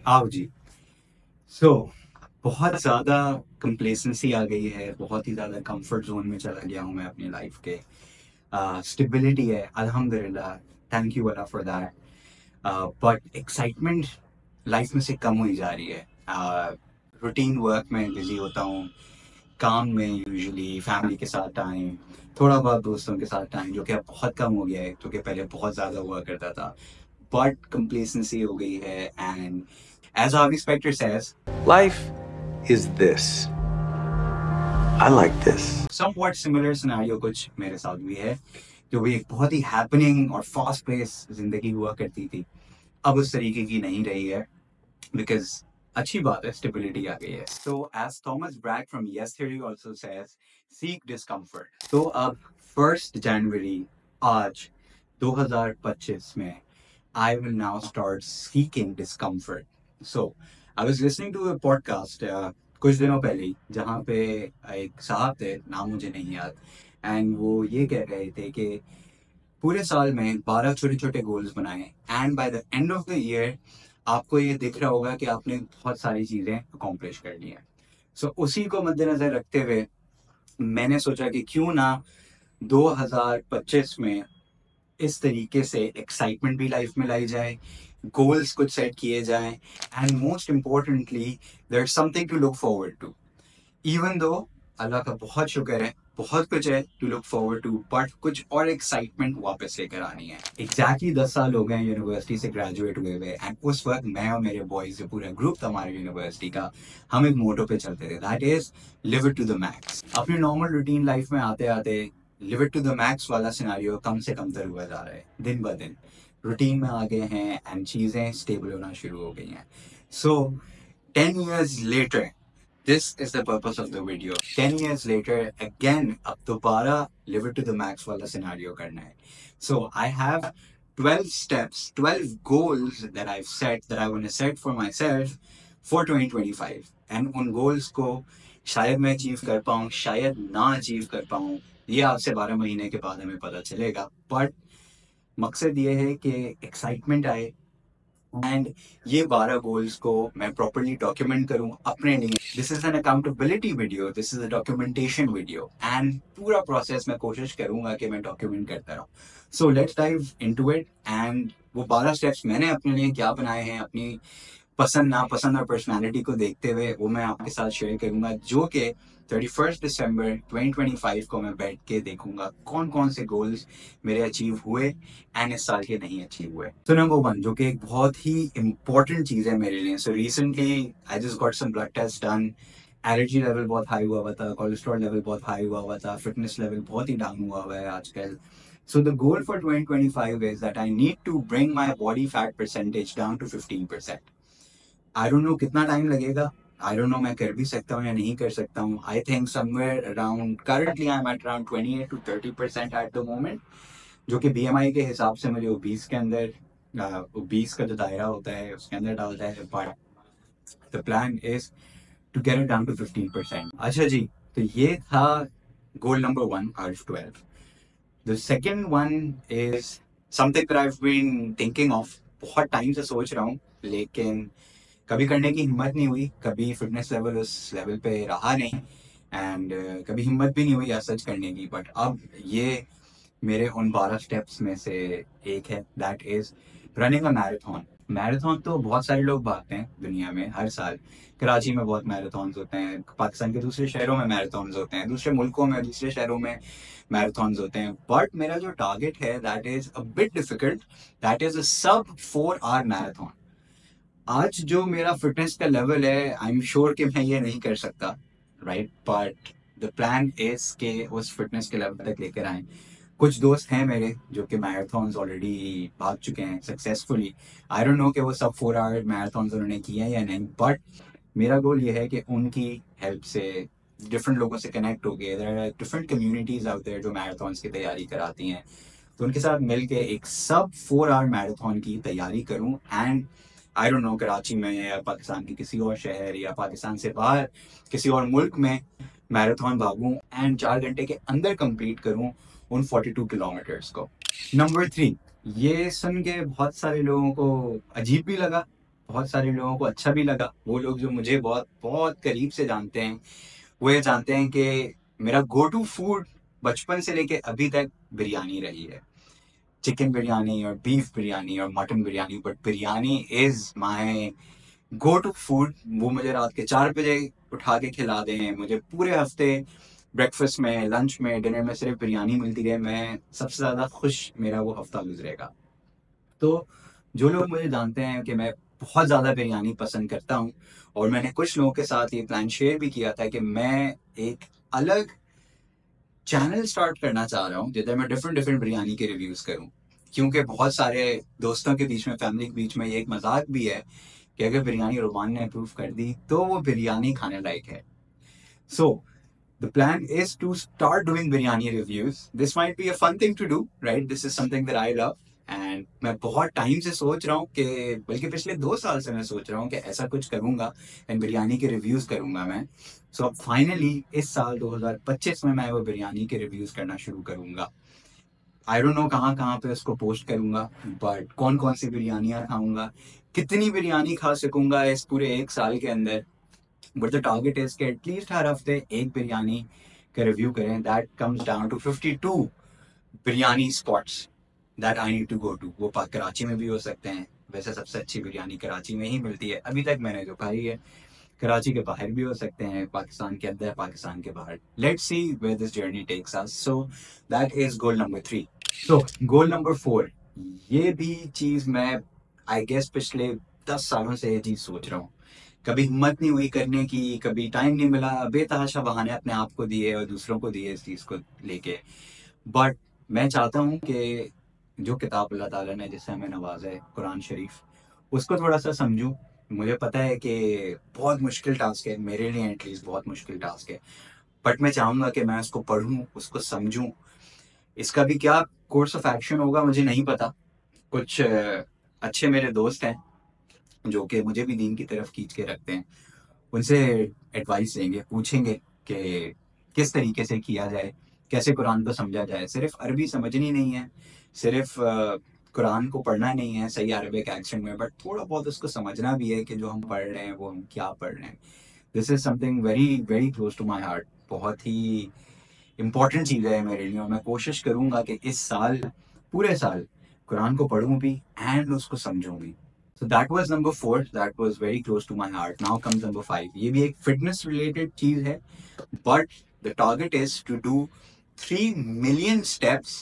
आओ जी। सो बहुत ज़्यादा कंप्लेसेंसी आ गई है, बहुत ही ज़्यादा कंफर्ट जोन में चला गया हूँ मैं अपनी लाइफ के। स्टेबिलिटी है अल्हम्दुलिल्लाह, thank you Allah for that. But excitement life में से कम हुई जा रही है। रूटीन वर्क में बिजी होता हूँ, काम में, यूजुअली फैमिली के साथ टाइम, थोड़ा बहुत दोस्तों के साथ टाइम, जो कि अब बहुत कम हो गया है, क्योंकि पहले बहुत ज़्यादा हुआ करता था। बट कंप्लेसेंसी हो गई है and as Harvey Specter says, Life is this. I like this. Somewhat similar scenario कुछ मेरे साथ भी है। जो भी एक बहुत ही हैपनिंग और फास्ट पेस जिंदगी हुआ करती थी, अब उस तरीके की नहीं रही है, बिकॉज अच्छी बात है, स्टेबिलिटी आ गई है। So as Thomas Bragg from yes theory also says, seek discomfort. तो अब 1 जनवरी, आज 2025 में, I will now start seeking discomfort. So, I was listening to a podcast कुछ दिनों पहले ही, जहाँ पे एक साहब थे, नाम मुझे नहीं याद, एंड वो ये कह रहे थे कि पूरे साल में 12 छोटे छोटे गोल्स बनाए, and by the end of the year आपको ये दिख रहा होगा कि आपने बहुत सारी चीज़ें अकॉम्प्लिश कर ली हैं। सो उसी को मद्देनजर रखते हुए मैंने सोचा कि क्यों ना 2025 में इस तरीके से एक्साइटमेंट भी लाइफ में लाई जाए, गोल्स कुछ सेट किए जाएं, and most importantly there is something to look forward to. Even though Allah का बहुत शुक्र है, बहुत कुछ है to look forward to, but कुछ और एक्साइटमेंट वापस लेकर आनी है। एग्जैक्टली 10 साल हो गए यूनिवर्सिटी से ग्रेजुएट हुए हुए, एंड उस वक्त मैं और मेरे बॉयज, जो पूरा ग्रुप था हमारे यूनिवर्सिटी का, हम एक मोटो पे चलते थे, that is live it to the max. अपनी नॉर्मल रूटीन लाइफ में आते आते live it to the max वाला सिनेरियो कम से कम तर हुआ जा रहा है दिन ब दिन। रूटीन में आ गए हैं एंड चीज़ें स्टेबल होना शुरू हो गई हैं। सो 10 years later, this is the purpose of the video. 10 years later, again, अब दोबारा live it to the max वाला scenario करना है. So I have 12 steps, 12 goals that I've set, that I want to set for myself for 2025. And उन goals को शायद मैं achieve कर पाऊँ, शायद ना अचीव कर पाऊँ, ये आपसे 12 महीने के बाद हमें पता चलेगा। बट मकसद ये है कि एक्साइटमेंट आए, एंड ये 12 गोल्स को मैं प्रॉपरली डॉक्यूमेंट करूं अपने लिए। This is an accountability video, this is a documentation video, and पूरा प्रोसेस मैं कोशिश करूंगा कि मैं डॉक्यूमेंट करता रहूं। So let's dive into it, and वो 12 स्टेप्स मैंने अपने लिए क्या बनाए हैं, अपनी पसंद नापसंद और पर्सनालिटी को देखते हुए, वो मैं आपके साथ शेयर करूंगा, जो कि 31 दिसंबर 2025 को मैं बैठ के देखूंगा कौन कौन से गोल्स मेरे अचीव हुए एंड इस साल के नहीं अचीव हुए। तो नंबर 1, जो कि एक बहुत ही इंपॉर्टेंट चीज़ है मेरे लिए, so recently I just got some blood test done. Energy level बहुत हाई हुआ हुआ था, कोलेस्ट्रॉल लेवल बहुत हाई हुआ हुआ था, फिटनेस लेवल बहुत ही डाउन हुआ हुआ है आजकल। So the goal for 2025 is that I need to bring my body fat percentage down to 15%. I don't no कितना टाइम लगेगा, आई डोंट नो मैं कर भी सकता हूँ या नहीं कर सकता हूँ। I think somewhere around, currently I am at around 28 to 30% at the moment, जो कि बीएमआई के हिसाब से मुझे 20 के अंदर, 20 का जो दायरा होता है उसके अंदर डालता है। But the plan is to get it down to 15%। अच्छा जी, तो ये था goal number 1 out of 12। The second one is something that I have been thinking of, बहुत टाइम से सोच रहा हूँ, लेकिन कभी करने की हिम्मत नहीं हुई, कभी फिटनेस लेवल उस लेवल पे रहा नहीं, एंड कभी हिम्मत भी नहीं हुई या सच करने की। बट अब ये मेरे उन 12 स्टेप्स में से एक है, that is running a marathon. Marathon तो बहुत सारे लोग भागते हैं दुनिया में हर साल। कराची में बहुत मैराथन्स होते हैं, पाकिस्तान के दूसरे शहरों में मैराथन्स होते हैं, दूसरे मुल्कों में, दूसरे शहरों में मैराथन्स होते हैं। बट मेरा जो टारगेट है that is a bit difficult, that is a सब 4 hour मैराथन। आज जो मेरा फिटनेस का लेवल है, आई एम श्योर कि मैं ये नहीं कर सकता, right, but the plan is के उस फिटनेस के लेवल तक लेकर आए। कुछ दोस्त हैं मेरे जो कि मैराथन्स ऑलरेडी भाग चुके हैं सक्सेसफुली। आई डोंट नो कि वो सब 4 hour मैराथन्स उन्होंने किए हैं या नहीं, बट मेरा गोल ये है कि उनकी हेल्प से डिफरेंट लोगों से कनेक्ट हो गए। There are different communities out there जो मैराथन्स की तैयारी कराती हैं, तो उनके साथ मिल के एक सब 4 hour मैराथन की तैयारी करूं, and I don't no Karachi में या पाकिस्तान के किसी और शहर या पाकिस्तान से बाहर किसी और मुल्क में मैराथन भागूं एंड 4 घंटे के अंदर कंप्लीट करूं उन 42 किलोमीटर्स को। नंबर 3, ये सुन के बहुत सारे लोगों को अजीब भी लगा, बहुत सारे लोगों को अच्छा भी लगा। वो लोग जो मुझे बहुत बहुत करीब से जानते हैं वो ये जानते हैं कि मेरा गो टू फूड बचपन से लेके अभी तक बिरयानी रही है। चिकन बिरयानी और बीफ बिरयानी और mutton biryani, but biryani is my go to food. वो मुझे रात के 4 बजे उठा के खिला दें, मुझे पूरे हफ्ते ब्रेकफास्ट में, लंच में, डिनर में सिर्फ बिरयानी मिलती रहे, मैं सबसे ज़्यादा खुश मेरा वो हफ्ता गुजरेगा। तो जो लोग मुझे जानते हैं कि मैं बहुत ज़्यादा बिरयानी पसंद करता हूँ, और मैंने कुछ लोगों के साथ ये प्लान शेयर भी किया था कि मैं एक अलग चैनल स्टार्ट करना चाह रहा हूँ जिधर मैं डिफरेंट डिफरेंट बिरयानी के रिव्यूज़ करूँ। क्योंकि बहुत सारे दोस्तों के बीच में, फैमिली के बीच में ये एक मजाक भी है कि अगर बिरयानी रोमान ने अप्रूव कर दी तो वो बिरयानी खाने लायक है। सो the plan is to start doing biryani reviews. This might be a fun thing to do, right? This is something that I love. And मैं बहुत टाइम से सोच रहा हूँ कि, बल्कि पिछले 2 साल से मैं सोच रहा हूँ कि ऐसा कुछ करूँगा एंड बिरयानी के रिव्यूज़ करूँगा मैं। सो अब फाइनली इस साल 2025 में मैं वो बिरयानी के रिव्यूज़ करना शुरू करूँगा। आई डोंट नो कहाँ कहाँ पे उसको पोस्ट करूँगा, बट कौन कौन सी बिरयानियाँ खाऊँगा, कितनी बिरयानी खा सकूँगा इस पूरे 1 साल के अंदर। बट द टारगेट इज कि एटलीस्ट हर हफ्ते एक बिरयानी का रिव्यू करें। That comes down to 52 biryani spots that I need to go to. वो कराची में भी हो सकते हैं, वैसे सबसे अच्छी बिरयानी कराची में ही मिलती है अभी तक मैंने जो खाई है। कराची के बाहर भी हो सकते हैं, पाकिस्तान के अंदर, पाकिस्तान के बाहर। Let's see where this journey takes us. So that is goal number 3। So goal number 4, ये भी चीज़ मैं आई गेस पिछले 10 सालों से ये चीज़ सोच रहा हूँ। कभी हिम्मत नहीं हुई करने की, कभी टाइम नहीं मिला, बेतहाशा बहाने अपने आप को दिए और दूसरों को दिए इस चीज़ को लेके। बट मैं चाहता हूँ कि जो किताब अल्लाह ताला ने जिससे हमें नवाजा है, कुरान शरीफ, उसको थोड़ा सा समझूं। मुझे पता है कि बहुत मुश्किल टास्क है, मेरे लिए एटलीस्ट बहुत मुश्किल टास्क है, बट मैं चाहूँगा कि मैं उसको पढूं, उसको समझूं। इसका भी क्या कोर्स ऑफ एक्शन होगा मुझे नहीं पता। कुछ अच्छे मेरे दोस्त हैं जो कि मुझे भी दीन की तरफ खींच के रखते हैं, उनसे एडवाइस लेंगे, पूछेंगे कि किस तरीके से किया जाए, कैसे कुरान को समझा जाए। सिर्फ अरबी समझनी नहीं है, सिर्फ कुरान को पढ़ना नहीं है सही अरबिक एक्सेंट में, बट थोड़ा बहुत उसको समझना भी है कि जो हम पढ़ रहे हैं वो हम क्या पढ़ रहे हैं। This is something very very close to my heart. बहुत ही इम्पॉर्टेंट चीज़ है मेरे लिए, और मैं कोशिश करूँगा कि इस साल, पूरे साल, कुरान को पढ़ूँ भी एंड उसको समझूँ भी। So that was number 4. That was very close to my heart. Now comes number 5. ये भी एक fitness related चीज है, but the target is to do 3 million steps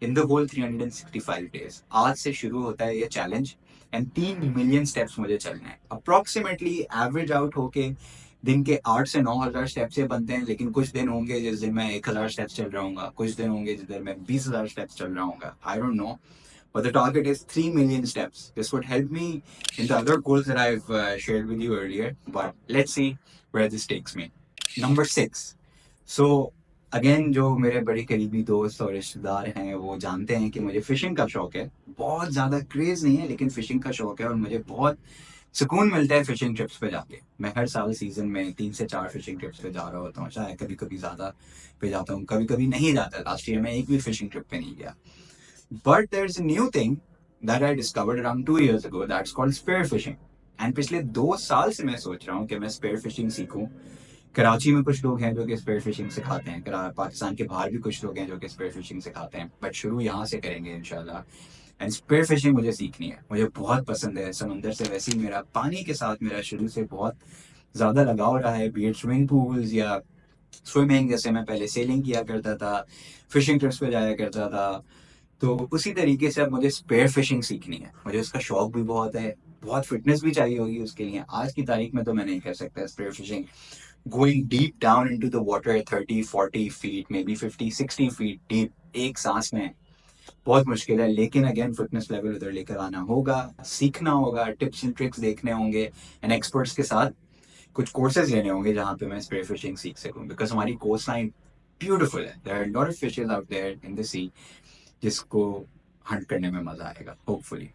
in the whole 365 days. आज से शुरू होता है ये चैलेंज, एंड 3 मिलियन स्टेप्स मुझे चलना है। अप्रोक्सीमेटली एवरेज आउट होके दिन के 8 से 9 हज़ार स्टेप्स से बनते हैं, लेकिन कुछ दिन होंगे जिस दिन मैं 1 हज़ार स्टेप्स चल रहा हूँ, कुछ दिन होंगे जिस दिन मैं 20 हज़ार स्टेप्स चल रहा हूँ। आई don't no, but the target is 3 million steps. This would help me in the other goals that I've shared with you earlier, but let's see where this takes me. Number 6. So again जो मेरे बड़े करीबी दोस्त और रिश्तेदार हैं वो जानते हैं कि मुझे फिशिंग का शौक है। बहुत ज़्यादा क्रेज नहीं है, लेकिन फिशिंग का शौक है, और मुझे बहुत सुकून मिलता है फिशिंग ट्रिप्स पे जाके। मैं हर साल सीजन में 3 से 4 फिशिंग ट्रिप्स पे जा रहा होता हूँ, चाहे कभी कभी ज़्यादा पे जाता हूँ, कभी कभी नहीं जाता। लास्ट ईयर मैं एक भी फिशिंग ट्रिप पे नहीं गया। But there's a new thing that I discovered around 2 years ago that's called spear fishing. And पिछले 2 साल से मैं सोच रहा हूँ कि मैं स्पेयर फिशिंग सीखूं। कराची में कुछ लोग हैं जो कि स्पेयर फिशिंग सिखाते हैं, पाकिस्तान के बाहर भी कुछ लोग हैं जो कि स्पेयर फिशिंग सिखाते हैं, बट शुरू यहाँ से करेंगे इंशाल्लाह। एंड स्पेयर फिशिंग मुझे सीखनी है, मुझे बहुत पसंद है समंदर से। वैसे ही मेरा पानी के साथ मेरा शुरू से बहुत ज़्यादा लगाव रहा है, बी इट स्विमिंग पूल्स या स्विमिंग, जैसे मैं पहले सेलिंग किया करता था, फिशिंग ट्रिप्स पे जाया करता था। तो उसी तरीके से अब मुझे स्पेयर फिशिंग सीखनी है। मुझे उसका शौक भी बहुत है, बहुत फिटनेस भी चाहिए होगी उसके लिए। आज की तारीख में तो मैं नहीं कर सकता spear fishing, going deep down into the water 30-40 feet, maybe 50-60 feet deep एक सांस में, बहुत मुश्किल है। लेकिन अगेन फिटनेस लेवल उधर लेकर आना होगा, सीखना होगा, टिप्स एंड ट्रिक्स देखने होंगे, एंड एक्सपर्ट्स के साथ कुछ कोर्सेज लेने होंगे जहाँ पे मैं स्पेयर फिशिंग सीख सकूँ। बिकॉज हमारी कोस्ट लाइन ब्यूटीफुल है, there are lot of fishes out there in the sea जिसको हंट करने में मजा आएगा होपफुली।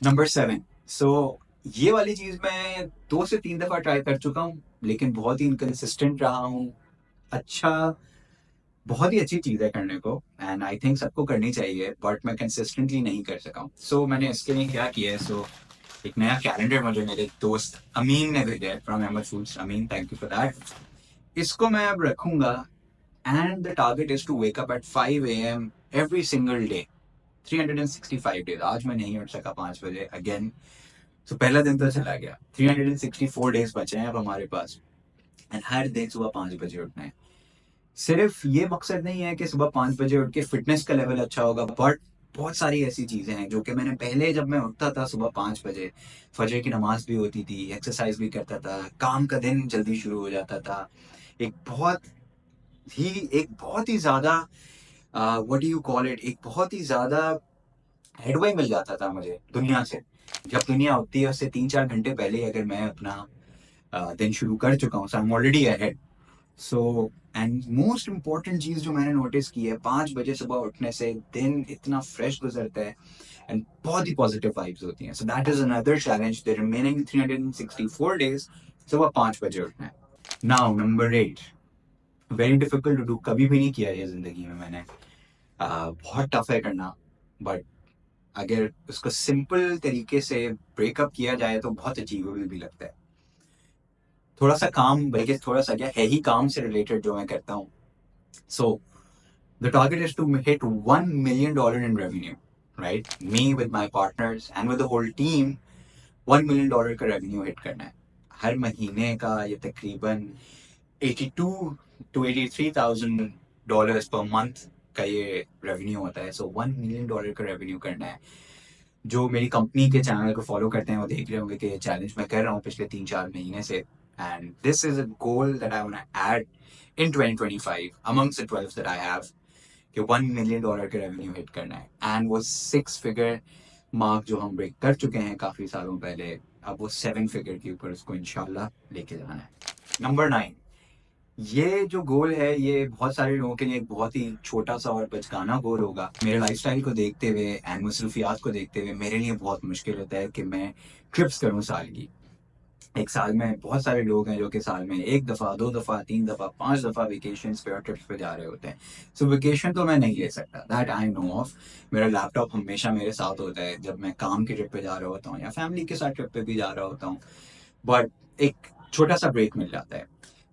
नंबर 7। सो ये वाली चीज मैं 2 से 3 दफा ट्राई कर चुका हूँ, लेकिन बहुत ही इनकंसिस्टेंट रहा हूँ। अच्छा, बहुत ही अच्छी चीज है करने को, एंड आई थिंक सबको करनी चाहिए, बट मैं कंसिस्टेंटली नहीं कर सका हूँ। सो मैंने इसके लिए क्या किया है, सो एक नया कैलेंडर मुझे मेरे दोस्त अमीन ने भेजा है from Ahmed foods. Amin, thank you for that. इसको मैं अब रखूंगा and the target is to wake up at 5 AM every single day 365 days. आज मैं नहीं उठ सका 5 बजे अगेन. तो पहला दिन तो चला गया. 364 डेज बचे हैं अब हमारे पास एंड हर दिन सुबह 5 बजे उठना है. सिर्फ ये मकसद नहीं है कि सुबह 5 बजे उठ के फिटनेस का लेवल अच्छा होगा, बट बहुत सारी ऐसी चीज़ें हैं जो कि मैंने पहले जब मैं उठता था सुबह 5 बजे, फजर की नमाज भी होती थी, एक्सरसाइज भी करता था, काम का दिन जल्दी शुरू हो जाता था. एक बहुत एक बहुत ही ज़्यादा what do you call it, एक बहुत ही ज़्यादा हेडवे मिल जाता था मुझे दुनिया से. जब दुनिया होती है उससे 3-4 घंटे पहले अगर मैं अपना दिन शुरू कर चुका हूँ, so I am already ahead. So and most important चीज़ जो मैंने नोटिस की है, 5 बजे सुबह उठने से दिन इतना फ्रेश गुजरता है एंड बहुत ही पॉजिटिव वाइब्स होती हैं. So that is another challenge, the remaining 364 days सुबह 5 बजे उठना है. Now number 8, very difficult to do. कभी भी नहीं किया ये जिंदगी में मैंने. बहुत टफ है करना, बट अगर उसको सिंपल तरीके से ब्रेकअप किया जाए तो बहुत अचीवेबल भी लगता है. थोड़ा सा काम, बल्कि थोड़ा सा क्या है ही काम से रिलेटेड जो मैं करता हूँ. So the target is to hit $1 million in revenue, right? Me with my partners and with the whole team, $1 million का रेवेन्यू हिट करना है. हर महीने का ये तकरीबन 82 to 83,000 पर मंथ का ये रेवेन्यू होता है. सो $1 million का रेवेन्यू करना है. जो मेरी कंपनी के चैनल को फॉलो करते हैं वो देख रहे होंगे कि ये चैलेंज मैं कर रहा हूँ पिछले 3-4 महीने से. And this is a goal that I want to add in 2025 amongst the 12 that I have, कि $1 million का रेवेन्यू हिट करना है. एंड वो 6 फिगर मार्क जो हम ब्रेक कर चुके हैं काफ़ी सालों पहले, अब वो 7 फिगर के ऊपर उसको इंशाल्लाह लेके जाना है. नंबर 9, ये जो गोल है ये बहुत सारे लोगों के लिए एक बहुत ही छोटा सा और बचकाना गोल होगा. मेरे लाइफस्टाइल को देखते हुए एंड मसरूफियात को देखते हुए मेरे लिए बहुत मुश्किल होता है कि मैं ट्रिप्स करूं साल की. एक साल में बहुत सारे लोग हैं जो कि साल में 1 दफ़ा, 2 दफ़ा, 3 दफ़ा, 5 दफ़ा वेकेशन पे और ट्रिप्स पे जा रहे होते हैं. सो वेकेशन तो मैं नहीं ले सकता, दैट आई नो ऑफ. मेरा लैपटॉप हमेशा मेरे साथ होता है जब मैं काम की ट्रिप पे जा रहा होता हूँ या फैमिली के साथ ट्रिप पे भी जा रहा होता हूँ, बट एक छोटा सा ब्रेक मिल जाता है.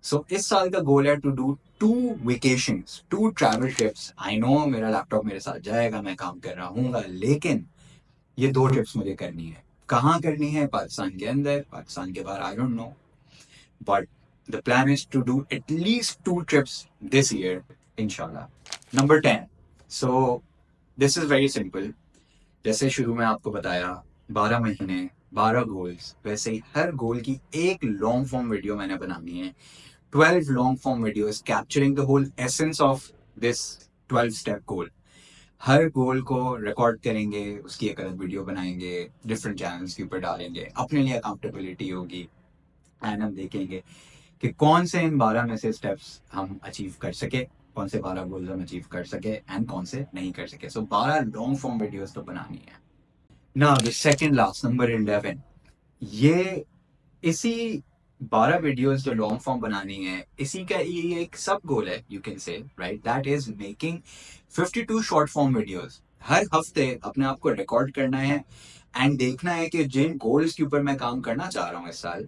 सो इस साल का गोल है to do 2 vacations, 2 travel trips. I know मेरा लैपटॉप मेरे साथ जाएगा, मैं काम कर रहा हूँ, लेकिन ये 2 ट्रिप्स मुझे करनी है. कहाँ करनी है? पाकिस्तान के अंदर, पाकिस्तान के बाहर I don't know, but the plan is to do at least 2 trips this year इंशाल्लाह. Number 10, so this is very simple. जैसे शुरू में आपको बताया 12 महीने 12 गोल्स, वैसे ही हर गोल की एक लॉन्ग फॉर्म वीडियो मैंने बनानी है. 12 long form videos capturing the whole essence of this 12 step goal. हर गोल को रिकॉर्ड करेंगे, उसकी एक अलग वीडियो बनाएंगे, डिफरेंट चैनल्स के ऊपर डालेंगे, अपने लिए अकाउंटेबिलिटी होगी एंड हम देखेंगे कि कौन से इन 12 में से स्टेप्स हम अचीव कर सके, कौन से 12 गोल्स हम अचीव कर सके एंड कौन से नहीं कर सके. सो 12 लॉन्ग फॉर्म वीडियोस तो बनानी है. Now the second last, number 11, ये इसी 12 वीडियोस जो लॉन्ग फॉर्म बनानी है, इसी का ये एक सब गोल है, you can say, right? That is making 52 short form videos. हर हफ्ते अपने आप को रिकॉर्ड करना है एंड देखना है कि जिन गोल्स के ऊपर मैं काम करना चाह रहा हूँ इस साल,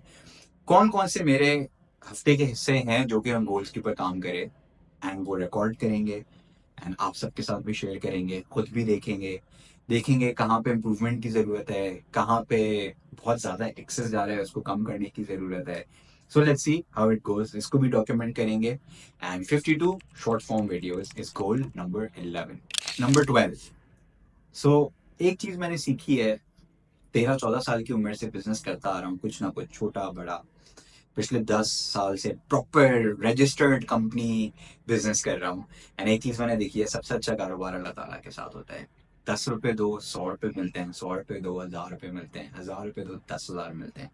कौन कौन से मेरे हफ्ते के हिस्से हैं जो कि हम गोल्स के ऊपर काम करें, एंड वो रिकॉर्ड करेंगे एंड आप सबके साथ भी शेयर करेंगे, खुद भी देखेंगे कहाँ पे इम्प्रूवमेंट की ज़रूरत है, कहाँ पे बहुत ज़्यादा एक्सेस जा रहा है, उसको कम करने की ज़रूरत है. So let's see how it goes. इसको भी डॉक्यूमेंट करेंगे and 52 short form videos is goal number 11. Number 12, सो एक चीज़ मैंने सीखी है, 13-14 साल की उम्र से बिजनेस करता आ रहा हूँ, कुछ ना कुछ छोटा बड़ा. पिछले 10 साल से प्रॉपर रजिस्टर्ड कंपनी बिजनेस कर रहा हूँ एंड एक चीज़ मैंने देखी है, सबसे अच्छा कारोबार अल्लाह ताला के साथ होता है. 10 रुपये दो 100 रुपये मिलते हैं, 100 रुपये दो 1000 रुपये मिलते हैं, 1000 रुपये दो 10,000 मिलते हैं.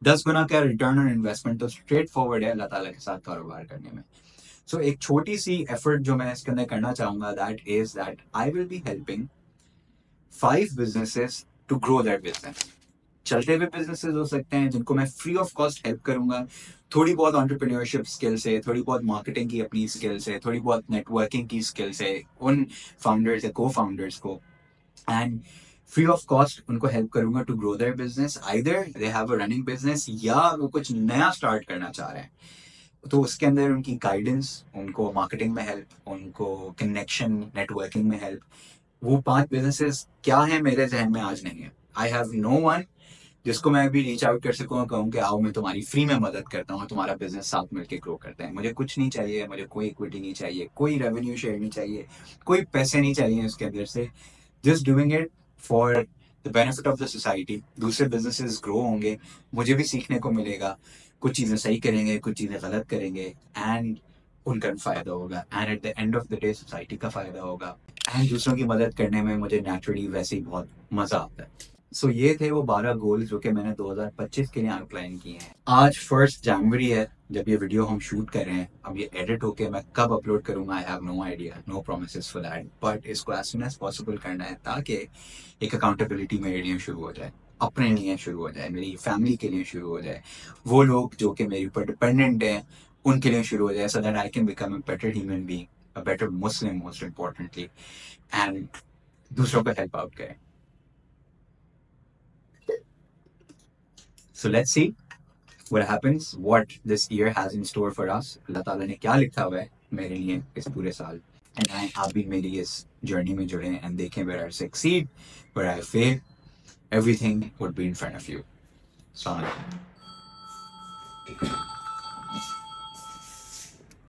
10 गुना का रिटर्न ऑन इन्वेस्टमेंट तो स्ट्रेट फॉरवर्ड है अल्लाह ताला के साथ कारोबार करने में. सो एक छोटी सी एफर्ट जो मैं इसके अंदर करना चाहूँगा, that is that I will be helping 5 businesses to grow that business. चलते हुए बिजनेसेस हो सकते हैं जिनको मैं फ्री ऑफ कॉस्ट हेल्प करूंगा, थोड़ी बहुत एंटरप्रेन्योरशिप स्किल से, थोड़ी बहुत मार्केटिंग की अपनी स्किल से, थोड़ी बहुत नेटवर्किंग की स्किल से उन फाउंडर्स या को फाउंडर्स को. एंड फ्री ऑफ कॉस्ट उनको हेल्प करूंगा to grow their business, either they have a running business या वो कुछ नया स्टार्ट करना चाह रहे हैं। तो उसके अंदर उनकी गाइडेंस, उनको मार्केटिंग में हेल्प, उनको कनेक्शन नेटवर्किंग में हेल्प। वो 5 बिजनेसेस क्या है मेरे जहन में आज नहीं है। आई हैव नो वन जिसको मैं अभी रीच आउट कर सकूँ और कहूँ कि आओ मैं तुम्हारी फ्री में मदद करता हूँ, तुम्हारा बिजनेस साथ मिलकर ग्रो करते हैं। मुझे कुछ नहीं चाहिए, मुझे कोई इक्विटी नहीं चाहिए, कोई रेवेन्यू शेयर नहीं चाहिए, कोई पैसे नहीं चाहिए उसके अंदर से। Just doing it for the benefit of the society. दूसरे बिजनेसेस ग्रो होंगे, मुझे भी सीखने को मिलेगा, कुछ चीज़ें सही करेंगे, कुछ चीज़ें गलत करेंगे, एंड उनका भी फायदा होगा, and at the end of the day society का फायदा होगा। एंड दूसरों की मदद करने में मुझे नेचुरली वैसे ही बहुत मजा आता है। सो ये थे वो 12 गोल्स जो कि मैंने 2025 के लिए आउटलाइन किए हैं। आज 1 जनवरी है जब ये वीडियो हम शूट कर रहे हैं। अब ये एडिट होके मैं कब अपलोड करूंगा I have no idea, no promises for that, but इसको एज सुन एज पॉसिबल करना है ताकि एक अकाउंटेबिलिटी मेरे लिए शुरू हो जाए, अपने लिए शुरू हो जाए, मेरी फैमिली के लिए शुरू हो जाए, वो लोग जो कि मेरे ऊपर डिपेंडेंट हैं उनके लिए शुरू हो जाए, so that I can become a better human being, a better Muslim most importantly, and दूसरों को हेल्प आउट करें। So let's see what happens, what this year has in store for us. अल्लाह ताला ने क्या लिखा हुआ है मेरे लिए इस पूरे साल। And आप भी मेरी इस जर्नी में जुड़े and देखें where I succeed, where I fail, everything would be in front of you. Assalamu alaikum.